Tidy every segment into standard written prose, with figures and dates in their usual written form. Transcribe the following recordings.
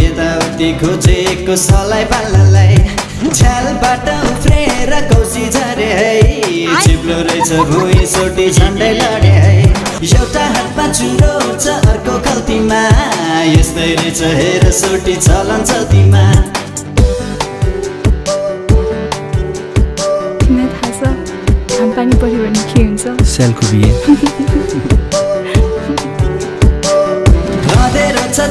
यताउति खोजेको सलाई पाल्नलाई छ्यालबाट उफ्रेर कौसी झरे है चिप्लो रहेछ भुइँ सोटी झन्डै लडे है एउटा हातमा चुरो छ अर्को खल्तीमा यस्तै रहेछ हेर सोटी चलन चल्तीमा तिमीलाई थाहा छ घामपानी पर्यो भने के हुन्छ सेलको बिहे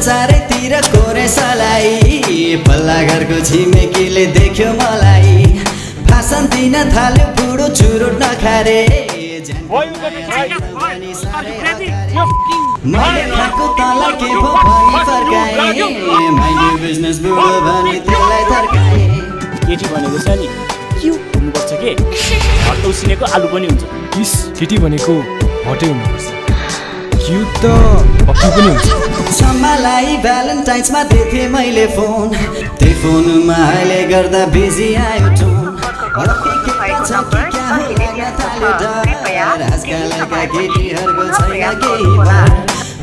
चारैतिर कोरे सलाई पल्ला घरको छिमेकीले देख्यो मलाई भाषण दिन थाल्यो बुढो चुरोट नखारे मैले खाएको तल के भो भनी फर्काएँ मैले बिजनेस बुढो भनी त्यसलाई थर्काएँ केटी भनेको छ नि के हुनुपर्छ के हट्टौ सिनेको आलु पनि हुन्छ इस केटी भनेको हटै हुनुपर्छ क्यु त पक्की पनि हुन्छ सम्मालाई भ्यालेन्टाइन्समा दिथे मैले फोन त्यही फोनमा अहिले गर्दा बिजी आयो टोन आजकलका केटीहरूको छैन केही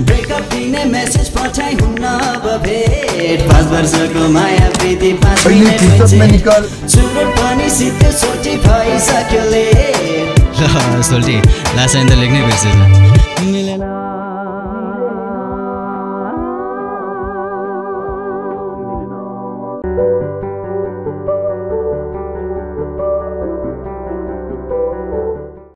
ब्रेकअप दिने मेसेज पठाइ हुन्न अब भेट 5 वर्षको माया प्रीति 5 मिनेट चुरोट पनि सिद्धो सोटी भइसक्यो ले सोल्टी लास्ट टाइम त लेख्नै बिर्सेछ